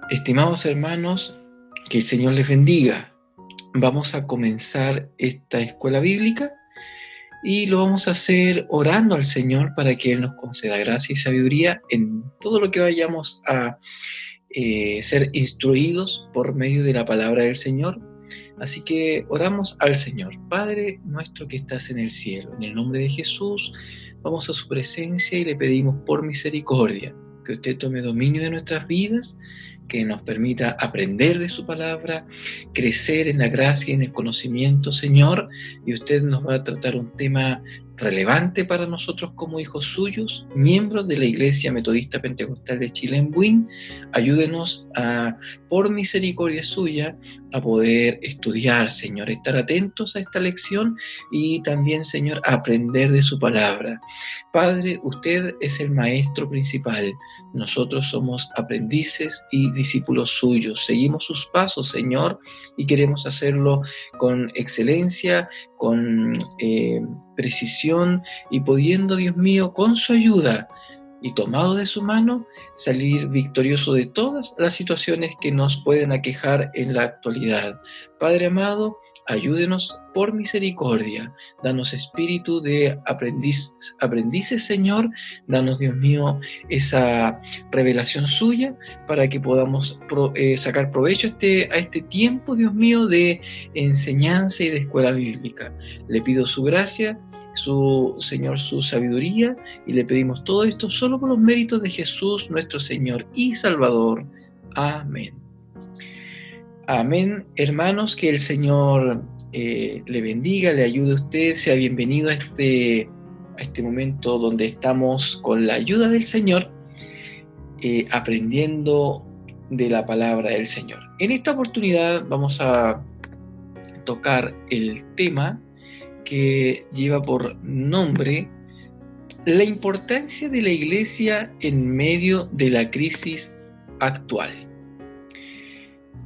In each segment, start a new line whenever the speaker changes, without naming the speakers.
Estimados hermanos, que el Señor les bendiga. Vamos a comenzar esta escuela bíblica y lo vamos a hacer orando al Señor para que Él nos conceda gracia y sabiduría en todo lo que vayamos a ser instruidos por medio de la palabra del Señor. Así que oramos al Señor. Padre nuestro que estás en el cielo, en el nombre de Jesús, vamos a su presencia y le pedimos por misericordia que usted tome dominio de nuestras vidas, que nos permita aprender de su palabra, crecer en la gracia y en el conocimiento, Señor, y usted nos va a tratar un tema relevante para nosotros como hijos suyos, miembros de la Iglesia Metodista Pentecostal de Chile en Buin. Ayúdenos por misericordia suya, a poder estudiar, Señor, estar atentos a esta lección y también, Señor, aprender de su palabra. Padre, usted es el maestro principal. Nosotros somos aprendices y discípulos suyos. Seguimos sus pasos, Señor, y queremos hacerlo con excelencia, con precisión y pudiendo, Dios mío, con su ayuda y tomado de su mano, salir victorioso de todas las situaciones que nos pueden aquejar en la actualidad. Padre amado, ayúdenos por misericordia. Danos espíritu de aprendices, Señor. Danos, Dios mío, esa revelación suya para que podamos sacar provecho a este tiempo, Dios mío, de enseñanza y de escuela bíblica. Le pido su gracia, Señor, su sabiduría, y le pedimos todo esto solo por los méritos de Jesús, nuestro Señor y Salvador. Amén. Amén, hermanos, que el Señor le bendiga, le ayude a usted, sea bienvenido a este momento donde estamos con la ayuda del Señor, aprendiendo de la palabra del Señor. En esta oportunidad vamos a tocar el tema que lleva por nombre la importancia de la Iglesia en medio de la crisis actual.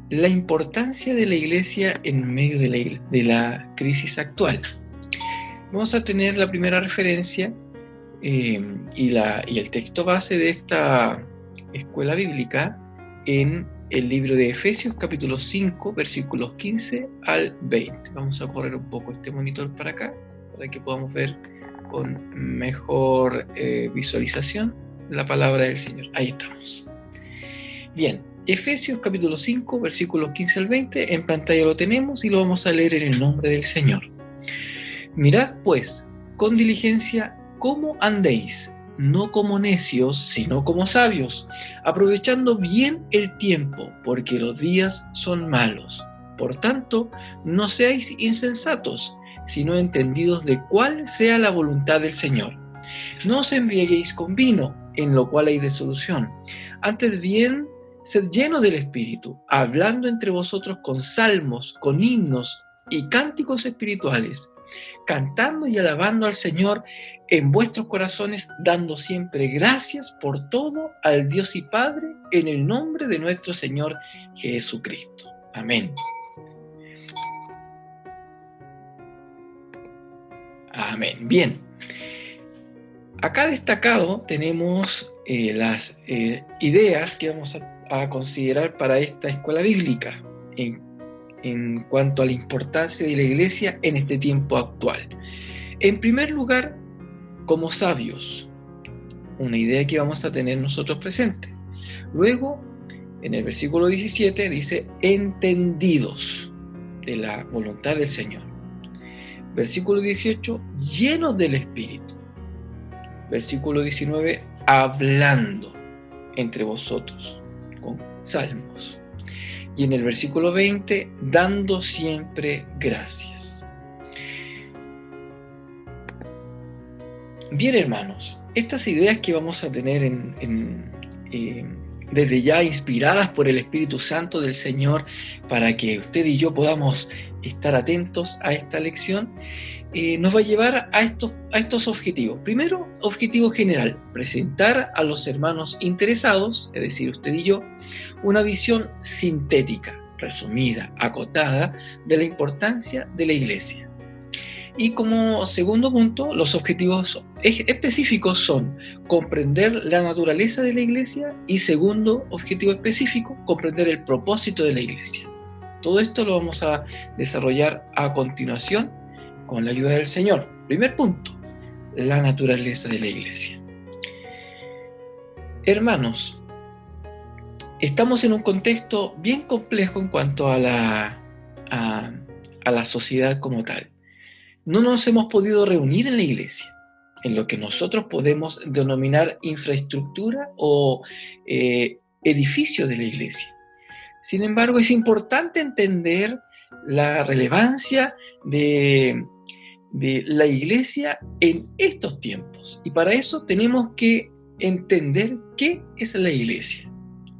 La importancia de la Iglesia en medio de la crisis actual. Vamos a tener la primera referencia y el texto base de esta escuela bíblica en el libro de Efesios, capítulo 5, versículos 15 al 20. Vamos a correr un poco este monitor para acá, para que podamos ver con mejor visualización la palabra del Señor. Ahí estamos. Bien, Efesios, capítulo 5, versículos 15 al 20. En pantalla lo tenemos y lo vamos a leer en el nombre del Señor. Mirad, pues, con diligencia cómo andéis, no como necios, sino como sabios, aprovechando bien el tiempo, porque los días son malos. Por tanto, no seáis insensatos, sino entendidos de cuál sea la voluntad del Señor. No os embriaguéis con vino, en lo cual hay disolución. Antes bien, sed llenos del Espíritu, hablando entre vosotros con salmos, con himnos y cánticos espirituales, cantando y alabando al Señor en vuestros corazones, dando siempre gracias por todo al Dios y Padre, en el nombre de nuestro Señor Jesucristo. Amén. Amén. Bien. Acá destacado tenemos las ideas que vamos a considerar para esta escuela bíblica en cuanto a la importancia de la Iglesia en este tiempo actual. En primer lugar, como sabios, una idea que vamos a tener nosotros presente. Luego, en el versículo 17 dice, entendidos de la voluntad del Señor. Versículo 18, llenos del Espíritu. Versículo 19, hablando entre vosotros con salmos. Y en el versículo 20, dando siempre gracias. Bien, hermanos, estas ideas que vamos a tener desde ya inspiradas por el Espíritu Santo del Señor, para que usted y yo podamos estar atentos a esta lección, nos va a llevar a estos objetivos. Primero, objetivo general, presentar a los hermanos interesados, es decir, usted y yo, una visión sintética, resumida, acotada, de la importancia de la Iglesia. Y como segundo punto, los objetivos específicos son comprender la naturaleza de la iglesia y segundo objetivo específico, comprender el propósito de la iglesia. Todo esto lo vamos a desarrollar a continuación con la ayuda del Señor. Primer punto, la naturaleza de la iglesia. Hermanos, estamos en un contexto bien complejo en cuanto a la sociedad como tal. No nos hemos podido reunir en la iglesia, en lo que nosotros podemos denominar infraestructura o edificio de la iglesia. Sin embargo, es importante entender la relevancia de la iglesia en estos tiempos. Y para eso tenemos que entender qué es la iglesia.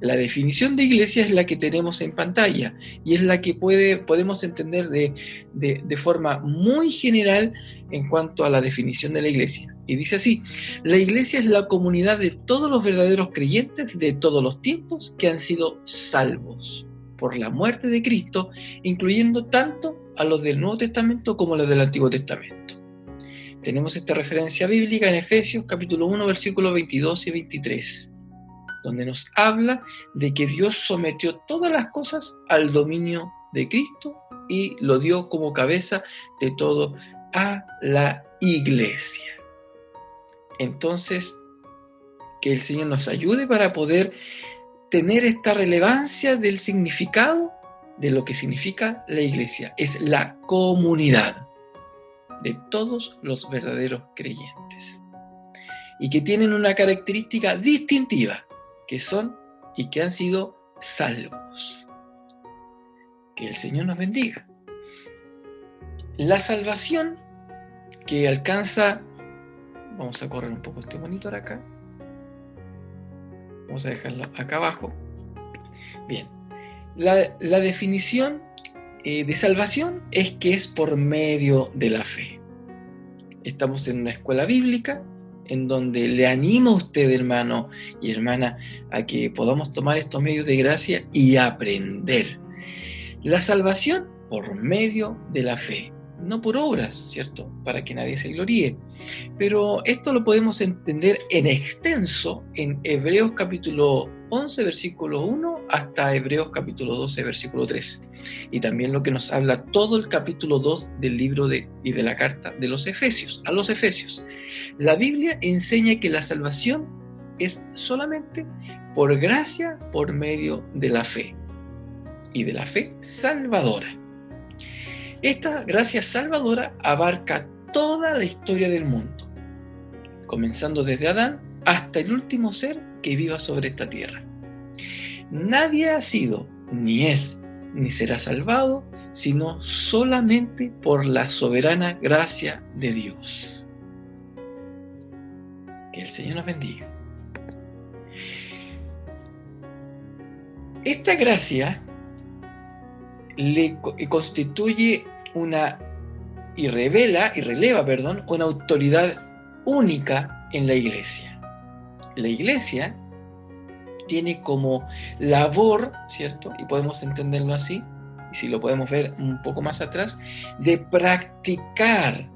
La definición de iglesia es la que tenemos en pantalla y es la que podemos entender de forma muy general en cuanto a la definición de la iglesia. Y dice así: la iglesia es la comunidad de todos los verdaderos creyentes de todos los tiempos que han sido salvos por la muerte de Cristo, incluyendo tanto a los del Nuevo Testamento como a los del Antiguo Testamento. Tenemos esta referencia bíblica en Efesios capítulo 1, versículos 22 y 23. Donde nos habla de que Dios sometió todas las cosas al dominio de Cristo y lo dio como cabeza de todo a la iglesia. Entonces, que el Señor nos ayude para poder tener esta relevancia del significado de lo que significa la iglesia. Es la comunidad de todos los verdaderos creyentes y que tienen una característica distintiva, que son y que han sido salvos. Que el Señor nos bendiga. La salvación que alcanza, vamos a correr un poco este monitor acá, vamos a dejarlo acá abajo. Bien, la definición de salvación es que es por medio de la fe. Estamos en una escuela bíblica en donde le animo a usted, hermano y hermana, a que podamos tomar estos medios de gracia y aprender. La salvación por medio de la fe, no por obras, ¿cierto? Para que nadie se gloríe. Pero esto lo podemos entender en extenso en Hebreos capítulo 11, versículo 1, hasta Hebreos capítulo 12, versículo 3. Y también lo que nos habla todo el capítulo 2 del libro y de la carta de los Efesios, a los Efesios. La Biblia enseña que la salvación es solamente por gracia, por medio de la fe. Y de la fe salvadora. Esta gracia salvadora abarca toda la historia del mundo, comenzando desde Adán hasta el último ser que viva sobre esta tierra. Nadie ha sido, ni es, ni será salvado, sino solamente por la soberana gracia de Dios. Que el Señor nos bendiga. Esta gracia le constituye y releva una autoridad única en la iglesia. La iglesia tiene como labor, ¿cierto? Y podemos entenderlo así, y si lo podemos ver un poco más atrás, de practicar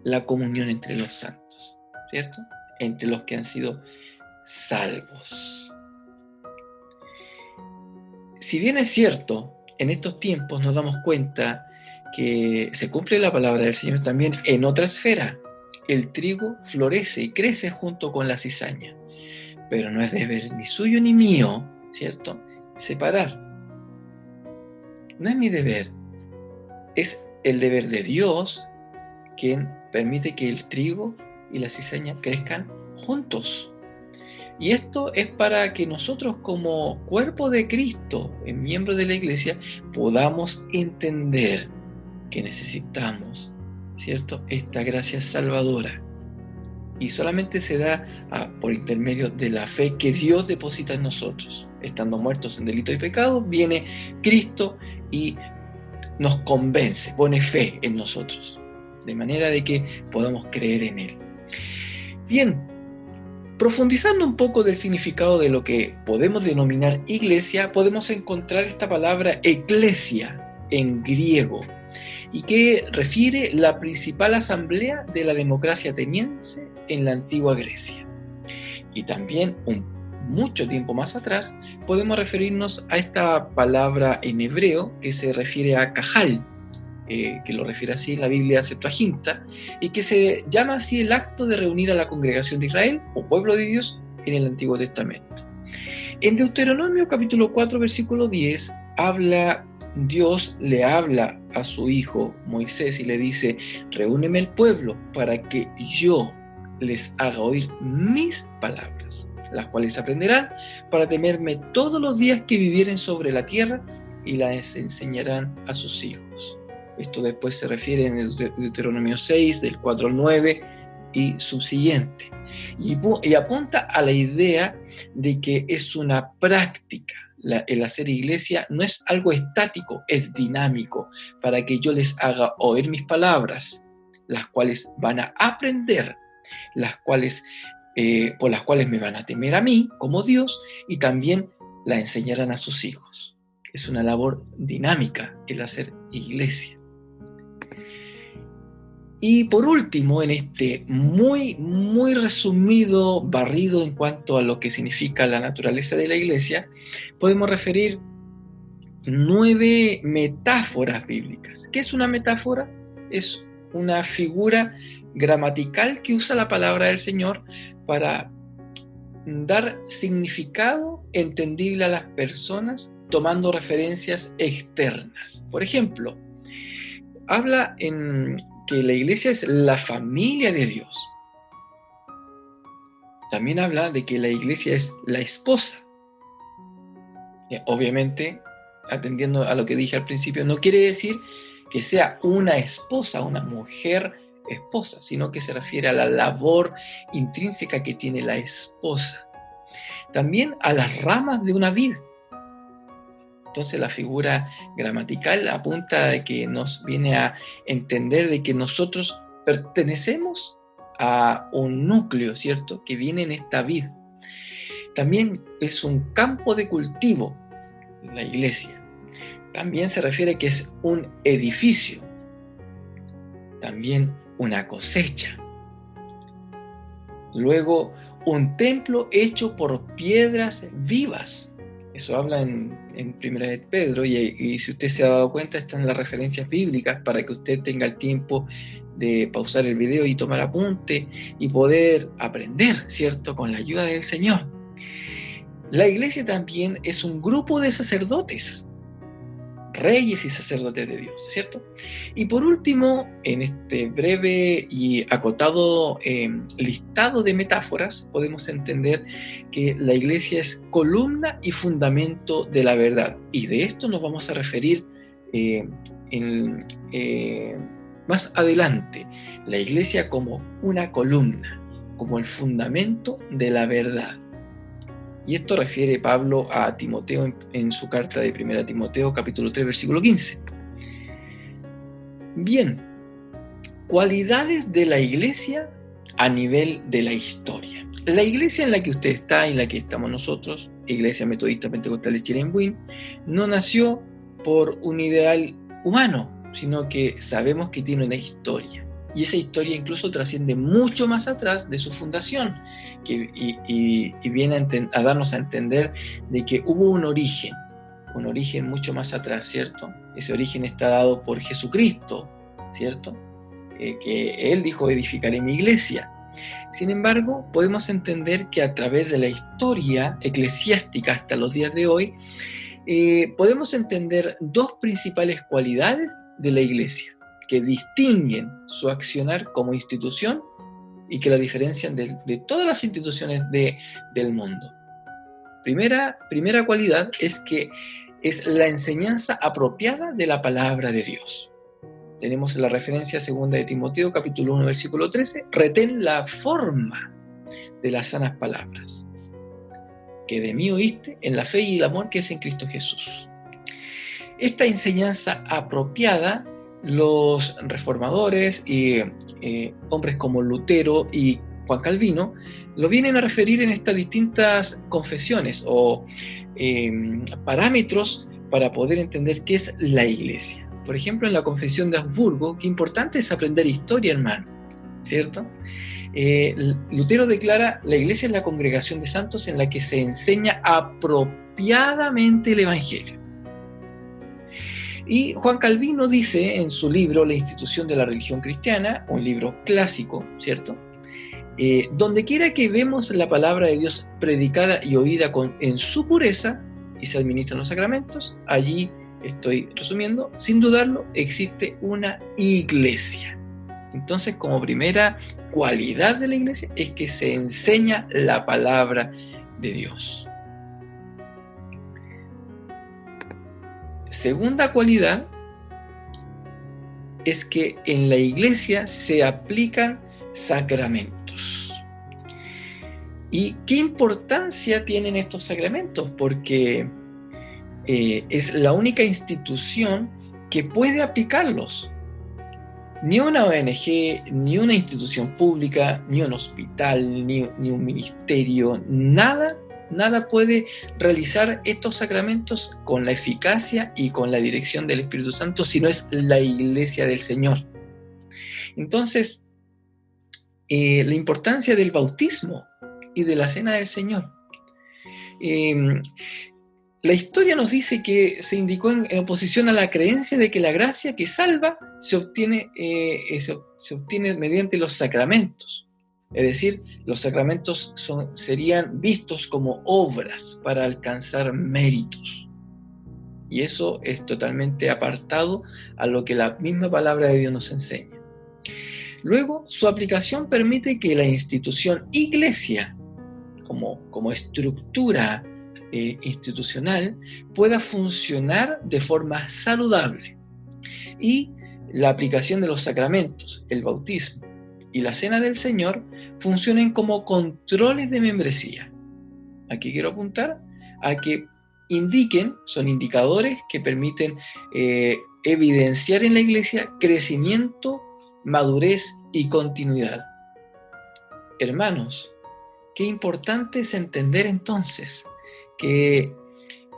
la comunión entre los santos, ¿cierto? Entre los que han sido salvos. Si bien es cierto, en estos tiempos nos damos cuenta que se cumple la palabra del Señor también en otra esfera. El trigo florece y crece junto con la cizaña, pero no es deber ni suyo ni mío, ¿cierto?, separar. No es mi deber, es el deber de Dios quien permite que el trigo y la cizaña crezcan juntos. Y esto es para que nosotros como cuerpo de Cristo, miembros de la iglesia, podamos entender que necesitamos, ¿cierto?, esta gracia salvadora. Y solamente se da por intermedio de la fe que Dios deposita en nosotros. Estando muertos en delito y pecado, viene Cristo y nos convence, pone fe en nosotros, de manera de que podamos creer en Él. Bien, profundizando un poco del significado de lo que podemos denominar iglesia, podemos encontrar esta palabra eclesia en griego, y que refiere la principal asamblea de la democracia ateniense en la antigua Grecia. Y también mucho tiempo más atrás podemos referirnos a esta palabra en hebreo que se refiere a Cajal, que lo refiere así en la Biblia Septuaginta, y que se llama así el acto de reunir a la congregación de Israel o pueblo de Dios en el Antiguo Testamento. En Deuteronomio capítulo 4 versículo 10 Dios le habla a su hijo Moisés y le dice: reúneme el pueblo para que yo les haga oír mis palabras, las cuales aprenderán para temerme todos los días que vivieren sobre la tierra, y las enseñarán a sus hijos. Esto después se refiere en Deuteronomio 6, del 4 al 9 y subsiguiente. Y apunta a la idea de que es una práctica. El hacer iglesia no es algo estático, es dinámico, para que yo les haga oír mis palabras, las cuales van a aprender, por las cuales me van a temer a mí como Dios, y también la enseñarán a sus hijos. Es una labor dinámica el hacer iglesia. Y por último, en este muy, muy resumido barrido en cuanto a lo que significa la naturaleza de la iglesia, podemos referir 9 metáforas bíblicas. ¿Qué es una metáfora? Es una figura gramatical que usa la palabra del Señor para dar significado entendible a las personas tomando referencias externas. Por ejemplo, habla que la iglesia es la familia de Dios. También habla de que la iglesia es la esposa. Obviamente, atendiendo a lo que dije al principio, no quiere decir que sea una esposa, una mujer esposa, sino que se refiere a la labor intrínseca que tiene la esposa. También a las ramas de una vid. Entonces la figura gramatical apunta a que nos viene a entender de que nosotros pertenecemos a un núcleo, ¿cierto?, que viene en esta vid. También es un campo de cultivo, la iglesia. También se refiere que es un edificio. También una cosecha. Luego, un templo hecho por piedras vivas. Eso habla en 1 de Pedro, y si usted se ha dado cuenta, están las referencias bíblicas para que usted tenga el tiempo de pausar el video y tomar apunte y poder aprender, ¿cierto?, con la ayuda del Señor. La iglesia también es un grupo de sacerdotes, reyes y sacerdotes de Dios, ¿cierto? Y por último, en este breve y acotado listado de metáforas, podemos entender que la iglesia es columna y fundamento de la verdad. Y de esto nos vamos a referir más adelante. La iglesia como una columna, como el fundamento de la verdad. Y esto refiere Pablo a Timoteo en su carta de 1 Timoteo, capítulo 3, versículo 15. Bien, cualidades de la iglesia a nivel de la historia. La iglesia en la que usted está y en la que estamos nosotros, Iglesia Metodista Pentecostal de Chirembuín, no nació por un ideal humano, sino que sabemos que tiene una historia. Y esa historia incluso trasciende mucho más atrás de su fundación, y viene a darnos a entender de que hubo un origen mucho más atrás, ¿cierto? Ese origen está dado por Jesucristo, ¿cierto? Que Él dijo: edificaré mi iglesia. Sin embargo, podemos entender que a través de la historia eclesiástica hasta los días de hoy, podemos entender 2 principales cualidades de la iglesia que distinguen su accionar como institución y que la diferencian de todas las instituciones del mundo. Primera cualidad es que es la enseñanza apropiada de la palabra de Dios. Tenemos la referencia 2 de Timoteo, capítulo 1, versículo 13. Retén la forma de las sanas palabras que de mí oíste en la fe y el amor que es en Cristo Jesús. Esta enseñanza apropiada, los reformadores y hombres como Lutero y Juan Calvino lo vienen a referir en estas distintas confesiones o parámetros para poder entender qué es la iglesia. Por ejemplo, en la Confesión de Augsburgo, qué importante es aprender historia, hermano, ¿cierto? Lutero declara: la Iglesia es la congregación de santos en la que se enseña apropiadamente el Evangelio. Y Juan Calvino dice en su libro La institución de la religión cristiana, un libro clásico, ¿cierto? Donde quiera que vemos la palabra de Dios predicada y oída en su pureza y se administran los sacramentos, allí, estoy resumiendo, sin dudarlo, existe una iglesia. Entonces, como primera cualidad de la iglesia es que se enseña la palabra de Dios. Segunda cualidad es que en la iglesia se aplican sacramentos. ¿Y qué importancia tienen estos sacramentos? Porque es la única institución que puede aplicarlos. Ni una ONG, ni una institución pública, ni un hospital, ni un ministerio, nada puede realizar estos sacramentos con la eficacia y con la dirección del Espíritu Santo si no es la iglesia del Señor. Entonces, la importancia del bautismo y de la cena del Señor. La historia nos dice que se indicó en oposición a la creencia de que la gracia que salva se obtiene mediante los sacramentos. Es decir, los sacramentos serían vistos como obras para alcanzar méritos. Y eso es totalmente apartado a lo que la misma palabra de Dios nos enseña. Luego, su aplicación permite que la institución iglesia, como estructura institucional, pueda funcionar de forma saludable. Y la aplicación de los sacramentos, el bautismo y la cena del Señor funcionen como controles de membresía. Aquí quiero apuntar a que son indicadores que permiten evidenciar en la iglesia crecimiento, madurez y continuidad. Hermanos, qué importante es entender entonces que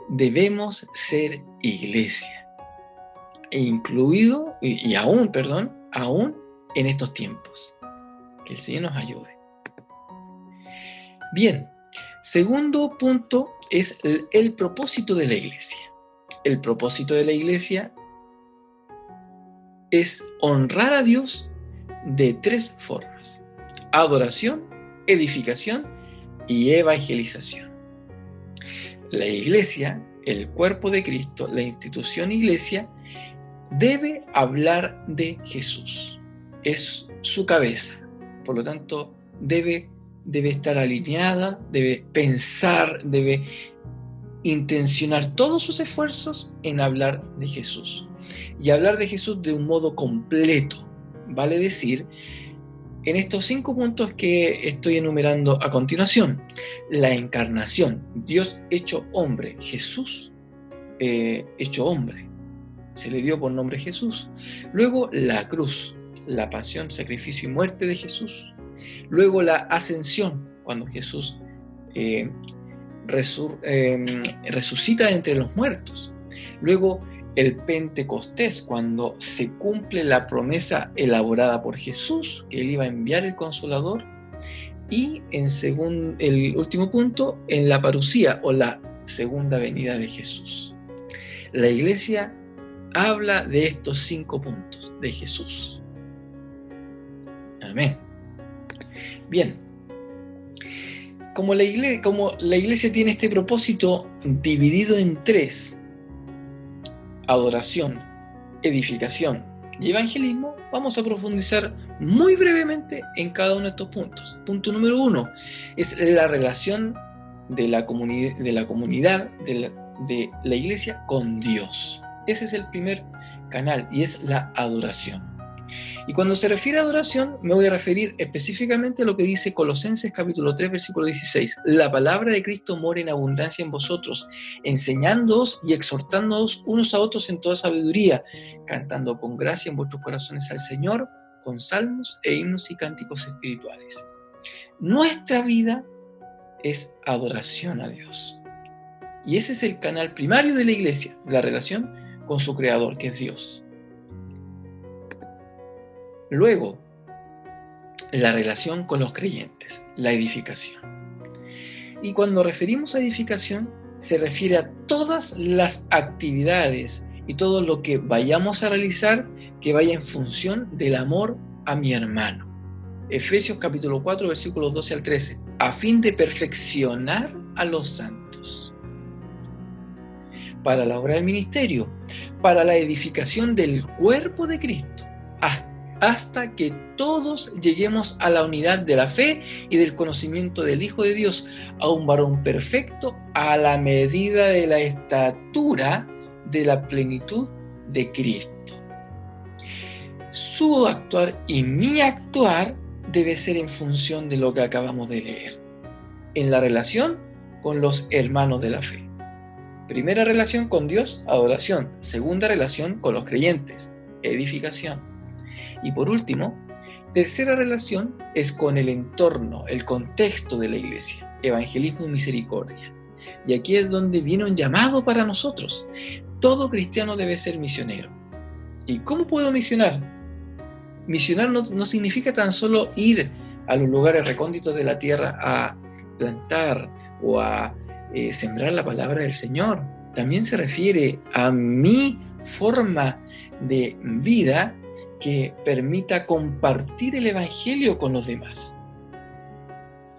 debemos ser iglesia, aún en estos tiempos. Que el Señor nos ayude. Bien, segundo punto es el propósito de la iglesia. El propósito de la iglesia es honrar a Dios de tres formas: adoración, edificación y evangelización. La iglesia, el cuerpo de Cristo, la institución iglesia, debe hablar de Jesús. Es su cabeza. Por lo tanto, debe estar alineada, debe pensar, debe intencionar todos sus esfuerzos en hablar de Jesús. Y hablar de Jesús de un modo completo. Vale decir, en estos 5 puntos que estoy enumerando a continuación: la encarnación, Dios hecho hombre, Jesús hecho hombre, se le dio por nombre Jesús. Luego la cruz, la pasión, sacrificio y muerte de Jesús. Luego la ascensión, cuando Jesús resucita entre los muertos. Luego el Pentecostés, cuando se cumple la promesa elaborada por Jesús, que Él iba a enviar el Consolador. Y el último punto, en la parusía o la segunda venida de Jesús. La iglesia habla de estos 5 puntos de Jesús. Amén. Bien. Como la iglesia tiene este propósito dividido en 3, adoración, edificación y evangelismo, vamos a profundizar muy brevemente en cada uno de estos puntos. Punto número 1 es la relación de la comunidad de la iglesia con Dios. Ese es el primer canal y es la adoración. Y cuando se refiere a adoración, me voy a referir específicamente a lo que dice Colosenses capítulo 3, versículo 16. La palabra de Cristo mora en abundancia en vosotros, enseñándoos y exhortándoos unos a otros en toda sabiduría, cantando con gracia en vuestros corazones al Señor, con salmos e himnos y cánticos espirituales. Nuestra vida es adoración a Dios. Y ese es el canal primario de la iglesia, la relación con su Creador, que es Dios. Luego, la relación con los creyentes, la edificación. Y cuando referimos a edificación, se refiere a todas las actividades y todo lo que vayamos a realizar que vaya en función del amor a mi hermano. Efesios capítulo 4, versículos 12 al 13, a fin de perfeccionar a los santos, para la obra del ministerio, para la edificación del cuerpo de Cristo, hasta que todos lleguemos a la unidad de la fe y del conocimiento del Hijo de Dios, a un varón perfecto, a la medida de la estatura de la plenitud de Cristo. Su actuar y mi actuar debe ser en función de lo que acabamos de leer, en la relación con los hermanos de la fe. Primera relación con Dios, adoración. Segunda relación con los creyentes, edificación. Y por último, tercera relación es con el entorno, el contexto de la iglesia, evangelismo y misericordia. Y aquí es donde viene un llamado para nosotros. Todo cristiano debe ser misionero. ¿Y cómo puedo misionar? Misionar no significa tan solo ir a los lugares recónditos de la tierra a plantar o a sembrar la palabra del Señor. También se refiere a mi forma de vida que permita compartir el evangelio con los demás.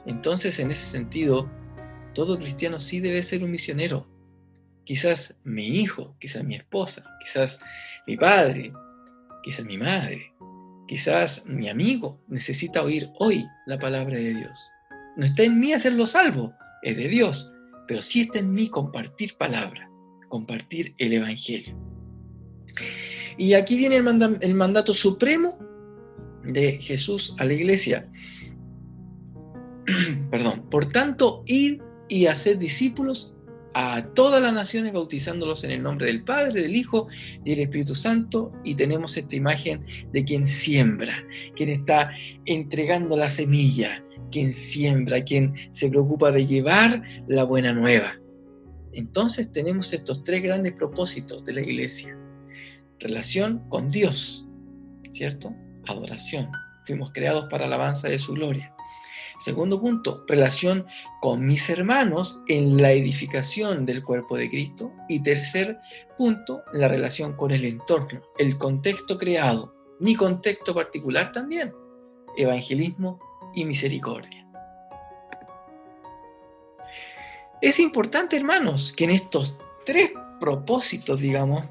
Entonces, en ese sentido, todo cristiano sí debe ser un misionero. Quizás mi hijo, quizás mi esposa, quizás mi padre, quizás mi madre, quizás mi amigo necesita oír hoy la palabra de Dios. No está en mí hacerlo salvo, es de Dios, pero sí está en mí compartir palabra, compartir el evangelio. Y aquí viene el mandato supremo de Jesús a la iglesia. Perdón. Por tanto, id y haced discípulos a todas las naciones, bautizándolos en el nombre del Padre, del Hijo y del Espíritu Santo. Y tenemos esta imagen de quien siembra, quien está entregando la semilla, quien siembra, quien se preocupa de llevar la buena nueva. Entonces tenemos estos tres grandes propósitos de la iglesia. Relación con Dios, ¿cierto? Adoración. Fuimos creados para alabanza de su gloria. Segundo punto, relación con mis hermanos en la edificación del cuerpo de Cristo. Y tercer punto, la relación con el entorno, el contexto creado, mi contexto particular también, evangelismo y misericordia. Es importante, hermanos, que en estos tres propósitos, digamos,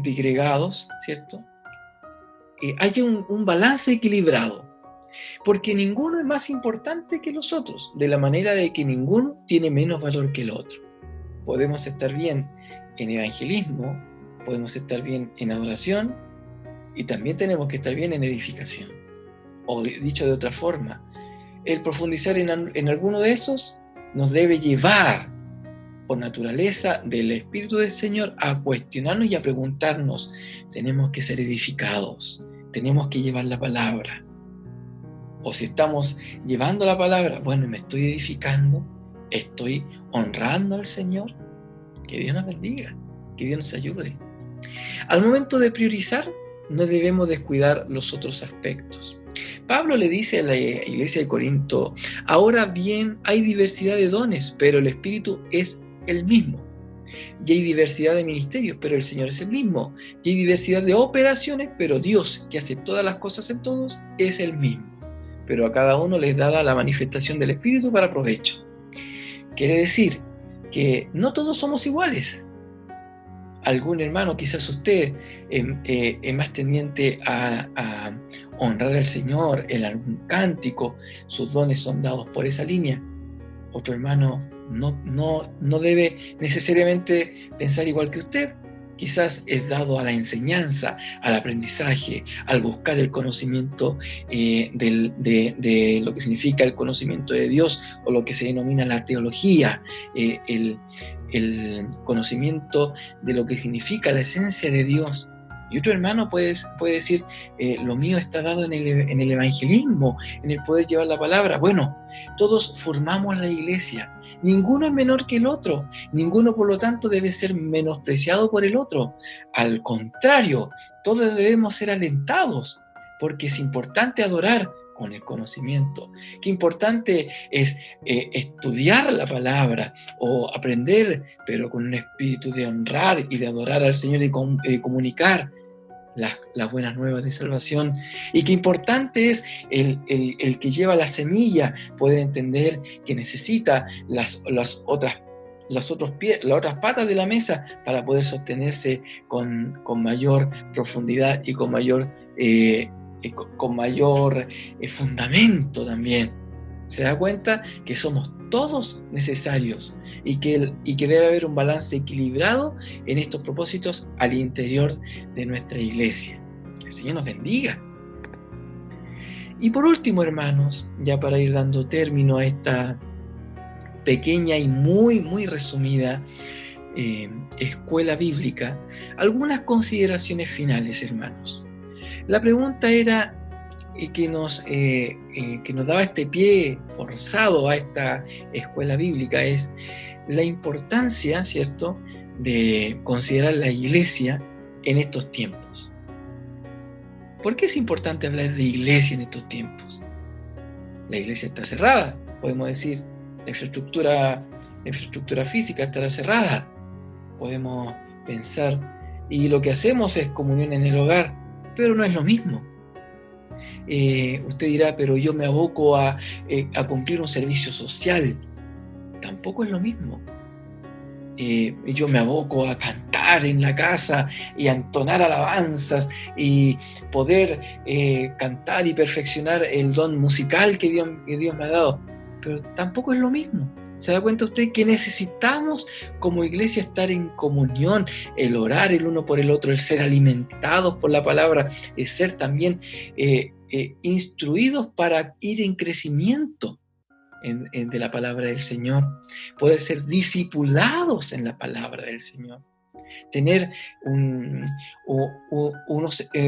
digregados, ¿cierto? Haya un balance equilibrado, porque ninguno es más importante que los otros, de la manera de que ninguno tiene menos valor que el otro. Podemos estar bien en evangelismo, podemos estar bien en adoración, y también tenemos que estar bien en edificación. O dicho de otra forma, el profundizar en alguno de esos nos debe llevar por naturaleza del Espíritu del Señor a cuestionarnos y a preguntarnos. Tenemos que ser edificados, tenemos que llevar la palabra. O si estamos llevando la palabra, bueno, me estoy edificando, estoy honrando al Señor. Que Dios nos bendiga, que Dios nos ayude. Al momento de priorizar, no debemos descuidar los otros aspectos. Pablo le dice a la iglesia de Corinto: ahora bien, hay diversidad de dones, pero el Espíritu es el mismo. Y hay diversidad de ministerios, pero el Señor es el mismo. Y hay diversidad de operaciones, pero Dios, que hace todas las cosas en todos, es el mismo. Pero a cada uno les da la manifestación del Espíritu para provecho. Quiere decir que no todos somos iguales. Algún hermano, quizás usted, es más tendiente a honrar al Señor en algún cántico, sus dones son dados por esa línea. Otro hermano no debe necesariamente pensar igual que usted. Quizás es dado a la enseñanza, al aprendizaje, al buscar el conocimiento de lo que significa el conocimiento de Dios, o lo que se denomina la teología, el conocimiento de lo que significa la esencia de Dios. Y otro hermano puede decir, lo mío está dado en el evangelismo, en el poder llevar la palabra. Bueno, todos formamos la iglesia. Ninguno es menor que el otro. Ninguno, por lo tanto, debe ser menospreciado por el otro. Al contrario, todos debemos ser alentados, porque es importante adorar con el conocimiento. Qué importante es estudiar la palabra o aprender, pero con un espíritu de honrar y de adorar al Señor y comunicar las buenas nuevas de salvación. Y qué importante es el que lleva la semilla poder entender que necesita las otras patas de la mesa para poder sostenerse con mayor profundidad y con mayor fundamento también. Se da cuenta que somos todos necesarios y que debe haber un balance equilibrado en estos propósitos al interior de nuestra iglesia. El Señor nos bendiga. Y por último, hermanos, ya para ir dando término a esta pequeña y muy, muy resumida escuela bíblica, algunas consideraciones finales, hermanos. La pregunta era que nos daba este pie forzado a esta escuela bíblica es la importancia, ¿cierto?, de considerar la iglesia en estos tiempos. ¿Por qué es importante hablar de iglesia en estos tiempos? La iglesia está cerrada, podemos decir, la infraestructura física estará cerrada, podemos pensar, y lo que hacemos es comunión en el hogar, pero no es lo mismo. Usted dirá, pero yo me aboco a cumplir un servicio social. Tampoco es lo mismo. Yo me aboco a cantar en la casa y a entonar alabanzas y poder cantar y perfeccionar el don musical que Dios me ha dado. Pero tampoco es lo mismo. ¿Se da cuenta usted que necesitamos como iglesia estar en comunión, el orar el uno por el otro, el ser alimentados por la palabra, el ser también instruidos para ir en crecimiento de la palabra del Señor, poder ser discipulados en la palabra del Señor, tener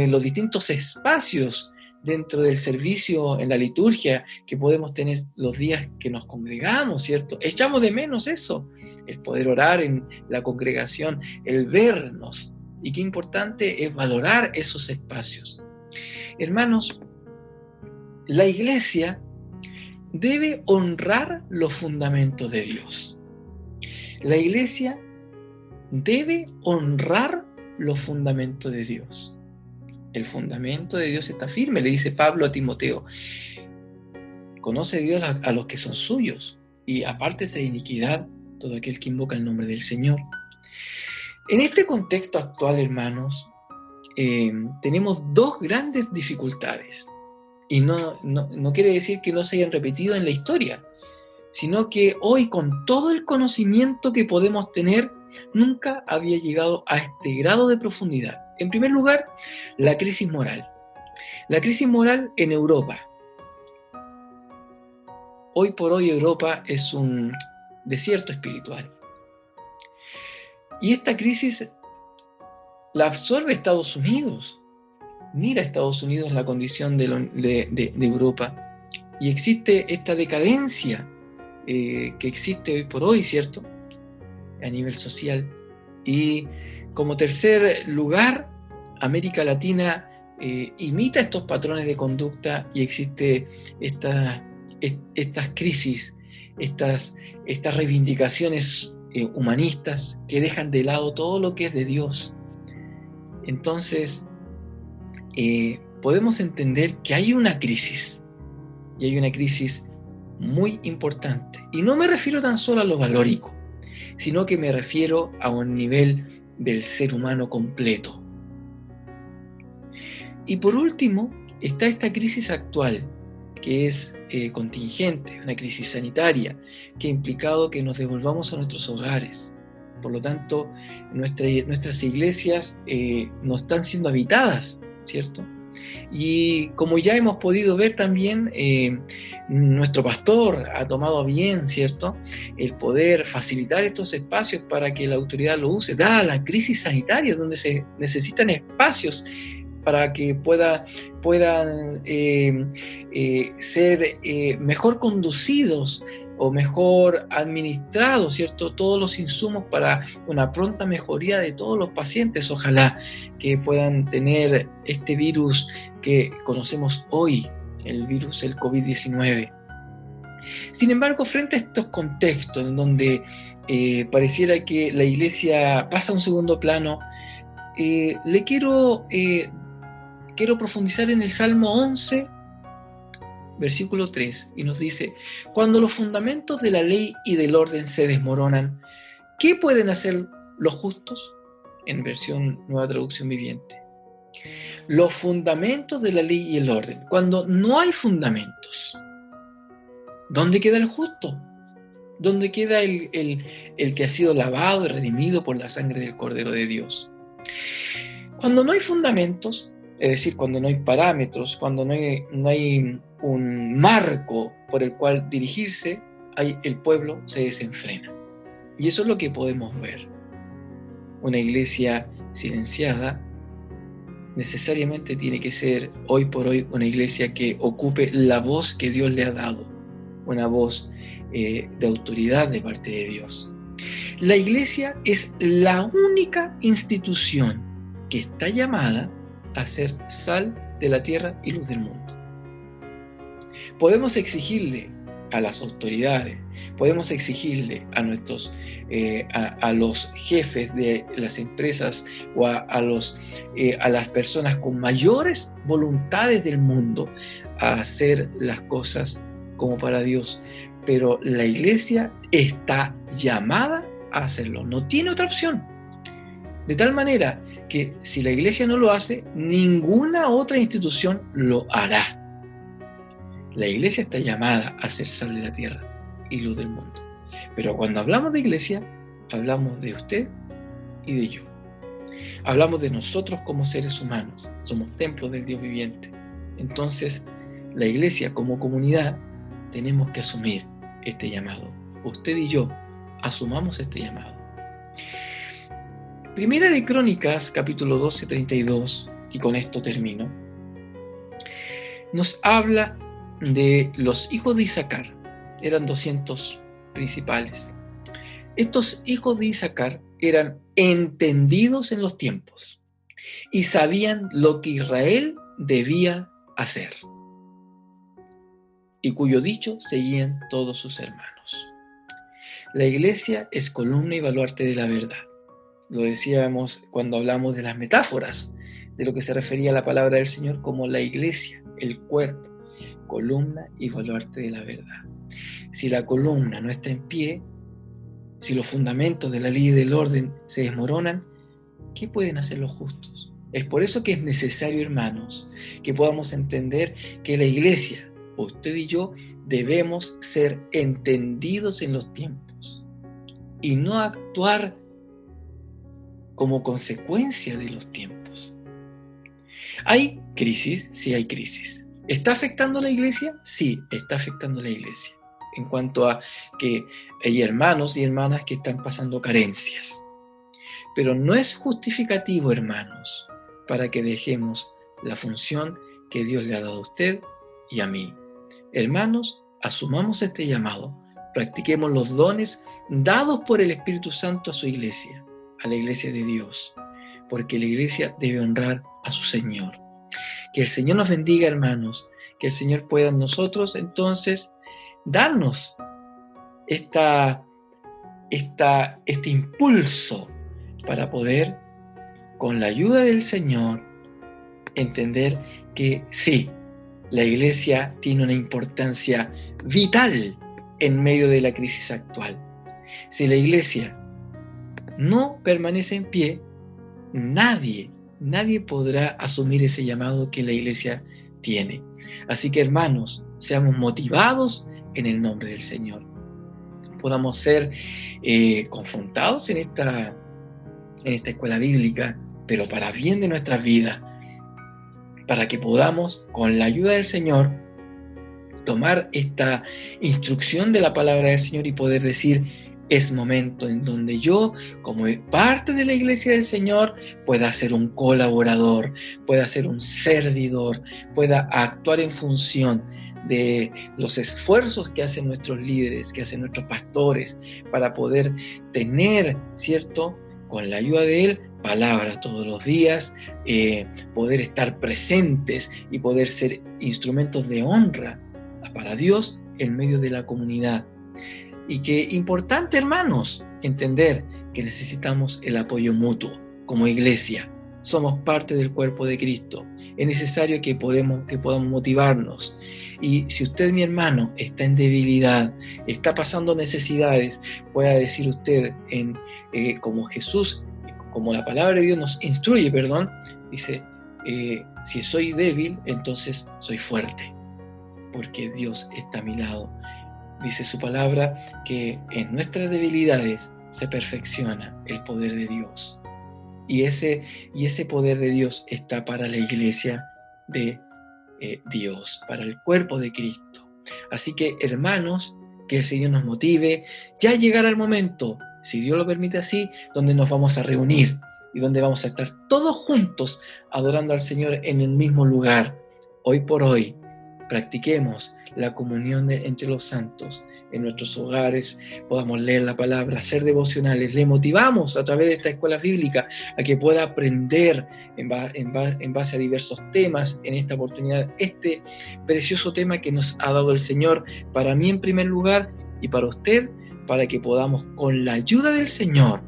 los distintos espacios dentro del servicio en la liturgia que podemos tener los días que nos congregamos, ¿cierto? Echamos de menos eso, el poder orar en la congregación, el vernos, y qué importante es valorar esos espacios. Hermanos, la iglesia debe honrar los fundamentos de Dios. La iglesia debe honrar los fundamentos de Dios. El fundamento de Dios está firme, le dice Pablo a Timoteo. Conoce Dios a los que son suyos y apártese de iniquidad todo aquel que invoca el nombre del Señor. En este contexto actual, hermanos, tenemos dos grandes dificultades. Y no quiere decir que no se hayan repetido en la historia, sino que hoy, con todo el conocimiento que podemos tener, nunca había llegado a este grado de profundidad. En primer lugar, la crisis moral. La crisis moral en Europa. Hoy por hoy Europa es un desierto espiritual. Y esta crisis la absorbe Estados Unidos. Mira Estados Unidos la condición de Europa. Y existe esta decadencia que existe hoy por hoy, ¿cierto?, a nivel social. Y como tercer lugar, América Latina imita estos patrones de conducta y existe estas crisis, estas reivindicaciones humanistas que dejan de lado todo lo que es de Dios. Entonces, podemos entender que hay una crisis, y hay una crisis muy importante. Y no me refiero tan solo a lo valórico, sino que me refiero a un nivel del ser humano completo. Y por último, está esta crisis actual, que es contingente, una crisis sanitaria, que ha implicado que nos devolvamos a nuestros hogares. Por lo tanto, nuestras iglesias no están siendo habitadas, ¿cierto? Y como ya hemos podido ver también, nuestro pastor ha tomado bien, ¿cierto?, el poder facilitar estos espacios para que la autoridad lo use, dada la crisis sanitaria, donde se necesitan espacios para que puedan ser mejor conducidos o mejor administrado, ¿cierto? Todos los insumos para una pronta mejoría de todos los pacientes. Ojalá que puedan tener este virus que conocemos hoy, el virus del COVID-19. Sin embargo, frente a estos contextos en donde pareciera que la iglesia pasa a un segundo plano, quiero profundizar en el Salmo 11, versículo 3, y nos dice: cuando los fundamentos de la ley y del orden se desmoronan, ¿qué pueden hacer los justos? En versión Nueva Traducción Viviente. Los fundamentos de la ley y el orden. Cuando no hay fundamentos, ¿dónde queda el justo? ¿Dónde queda el que ha sido lavado y redimido por la sangre del Cordero de Dios? Cuando no hay fundamentos, es decir, cuando no hay parámetros, cuando no hay un marco por el cual dirigirse, el pueblo se desenfrena. Y eso es lo que podemos ver. Una iglesia silenciada necesariamente tiene que ser hoy por hoy una iglesia que ocupe la voz que Dios le ha dado, una voz de autoridad de parte de Dios. La iglesia es la única institución que está llamada a ser sal de la tierra y luz del mundo. Podemos exigirle a las autoridades, podemos exigirle a los jefes de las empresas o a las personas con mayores voluntades del mundo a hacer las cosas como para Dios, pero la iglesia está llamada a hacerlo, no tiene otra opción. De tal manera que si la iglesia no lo hace, ninguna otra institución lo hará. La iglesia está llamada a ser sal de la tierra y luz del mundo. Pero cuando hablamos de iglesia, hablamos de usted y de yo. Hablamos de nosotros como seres humanos. Somos templos del Dios viviente. Entonces, la iglesia como comunidad tenemos que asumir este llamado. Usted y yo asumamos este llamado. Primera de Crónicas, capítulo 12, 32, y con esto termino, nos habla de los hijos de Isaacar. Eran 200 principales. Estos hijos de Isaacar eran entendidos en los tiempos y sabían lo que Israel debía hacer, y cuyo dicho seguían todos sus hermanos. La iglesia es columna y baluarte de la verdad. Lo decíamos cuando hablamos de las metáforas, de lo que se refería a la palabra del Señor como la iglesia, el cuerpo, columna y baluarte de la verdad. Si la columna no está en pie, si los fundamentos de la ley y del orden se desmoronan, ¿qué pueden hacer los justos? Es por eso que es necesario, hermanos, que podamos entender que la iglesia, usted y yo, debemos ser entendidos en los tiempos y no actuar como consecuencia de los tiempos. ¿Hay crisis? Sí, hay crisis. ¿Está afectando a la iglesia? Sí, está afectando a la iglesia. En cuanto a que hay hermanos y hermanas que están pasando carencias. Pero no es justificativo, hermanos, para que dejemos la función que Dios le ha dado a usted y a mí. Hermanos, asumamos este llamado, practiquemos los dones dados por el Espíritu Santo a su iglesia, a la iglesia de Dios, porque la iglesia debe honrar a su Señor. Que el Señor nos bendiga, hermanos, que el Señor pueda en nosotros entonces darnos este impulso para poder, con la ayuda del Señor, entender que sí, la iglesia tiene una importancia vital en medio de la crisis actual. Si la iglesia no permanece en pie, nadie podrá asumir ese llamado que la iglesia tiene. Así que, hermanos, seamos motivados en el nombre del Señor. Podamos ser confrontados en esta escuela bíblica, pero para bien de nuestras vidas, para que podamos, con la ayuda del Señor, tomar esta instrucción de la palabra del Señor y poder decir: es momento en donde yo, como parte de la iglesia del Señor, pueda ser un colaborador, pueda ser un servidor, pueda actuar en función de los esfuerzos que hacen nuestros líderes, que hacen nuestros pastores, para poder tener, ¿cierto?, con la ayuda de Él, palabra todos los días, poder estar presentes y poder ser instrumentos de honra para Dios en medio de la comunidad. Y que importante, hermanos, entender que necesitamos el apoyo mutuo como iglesia. Somos parte del cuerpo de Cristo. Es necesario que podamos motivarnos. Y si usted, mi hermano, está en debilidad, está pasando necesidades, pueda decir usted, como Jesús, como la palabra de Dios nos instruye, dice, si soy débil, entonces soy fuerte, porque Dios está a mi lado. Dice su palabra que en nuestras debilidades se perfecciona el poder de Dios. Y ese poder de Dios está para la iglesia de Dios, para el cuerpo de Cristo. Así que, hermanos, que el Señor nos motive. Ya llegará el momento, si Dios lo permite así, donde nos vamos a reunir y donde vamos a estar todos juntos adorando al Señor en el mismo lugar. Hoy por hoy, practiquemos la comunión entre los santos en nuestros hogares, podamos leer la palabra, hacer devocionales. Le motivamos a través de esta escuela bíblica a que pueda aprender en base a diversos temas en esta oportunidad, este precioso tema que nos ha dado el Señor, para mí en primer lugar y para usted, para que podamos con la ayuda del Señor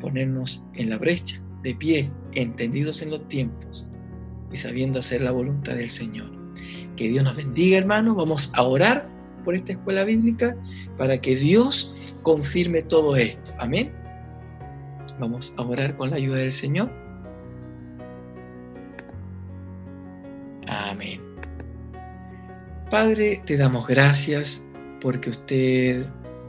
ponernos en la brecha, de pie, entendidos en los tiempos y sabiendo hacer la voluntad del Señor. Que Dios nos bendiga, hermanos. Vamos a orar por esta escuela bíblica para que Dios confirme todo esto. Amén. Vamos a orar con la ayuda del Señor. Amén. Padre, te damos gracias porque usted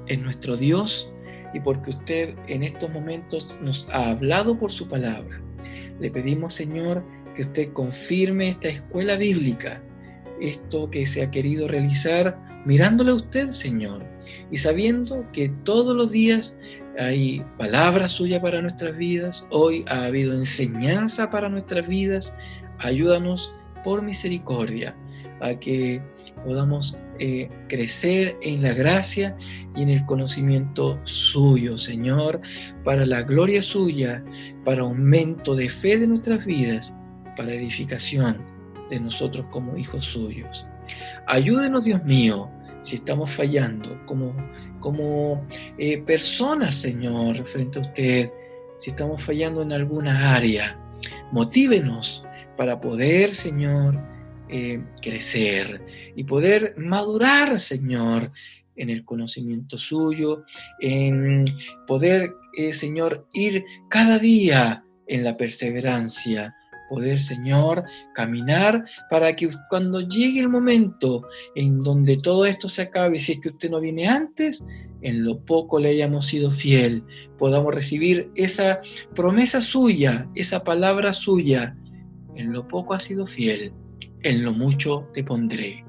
es nuestro Dios y porque usted en estos momentos nos ha hablado por su palabra. Le pedimos, Señor, que usted confirme esta escuela bíblica, esto que se ha querido realizar mirándole a usted, Señor, y sabiendo que todos los días hay palabra suya para nuestras vidas. Hoy ha habido enseñanza para nuestras vidas. Ayúdanos por misericordia a que podamos crecer en la gracia y en el conocimiento suyo, Señor, para la gloria suya, para aumento de fe de nuestras vidas, para edificación de nosotros como hijos suyos. Ayúdenos, Dios mío, si estamos fallando como personas, Señor, frente a usted, si estamos fallando en alguna área. Motívenos para poder, Señor, crecer y poder madurar, Señor, en el conocimiento suyo, en poder, Señor, ir cada día en la perseverancia, poder, Señor, caminar para que cuando llegue el momento en donde todo esto se acabe, si es que usted no viene antes, en lo poco le hayamos sido fiel, podamos recibir esa promesa suya, esa palabra suya. En lo poco has sido fiel, en lo mucho te pondré.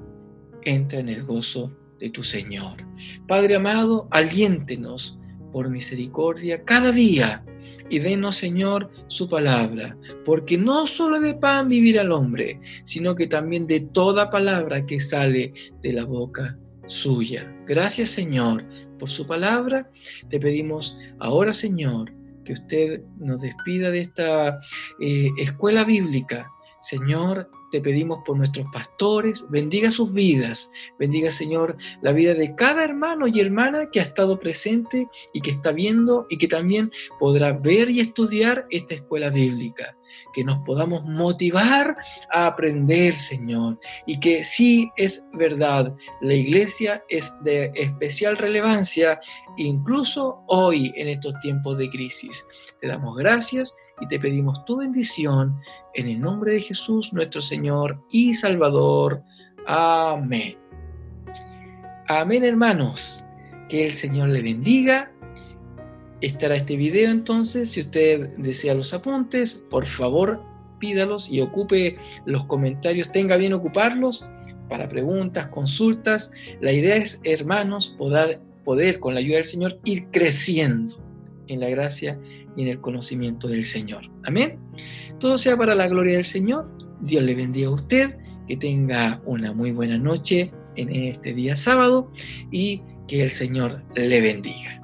Entra en el gozo de tu Señor. Padre amado, aliéntenos por misericordia cada día y denos, Señor, su palabra, porque no solo de pan vivirá el hombre, sino que también de toda palabra que sale de la boca suya. Gracias, Señor, por su palabra. Te pedimos ahora, Señor, que usted nos despida de esta escuela bíblica. Señor, te pedimos por nuestros pastores, bendiga sus vidas, bendiga, Señor, la vida de cada hermano y hermana que ha estado presente y que está viendo y que también podrá ver y estudiar esta escuela bíblica. Que nos podamos motivar a aprender, Señor, y que sí es verdad, la iglesia es de especial relevancia, incluso hoy en estos tiempos de crisis. Te damos gracias y te pedimos tu bendición en el nombre de Jesús, nuestro Señor y Salvador. Amén. Amén, hermanos. Que el Señor le bendiga. Estará este video entonces. Si usted desea los apuntes, por favor pídalos y ocupe los comentarios. Tenga bien ocuparlos para preguntas, consultas. La idea es, hermanos, poder con la ayuda del Señor ir creciendo en la gracia y en el conocimiento del Señor. Amén. Todo sea para la gloria del Señor. Dios le bendiga a usted. Que tenga una muy buena noche en este día sábado y que el Señor le bendiga.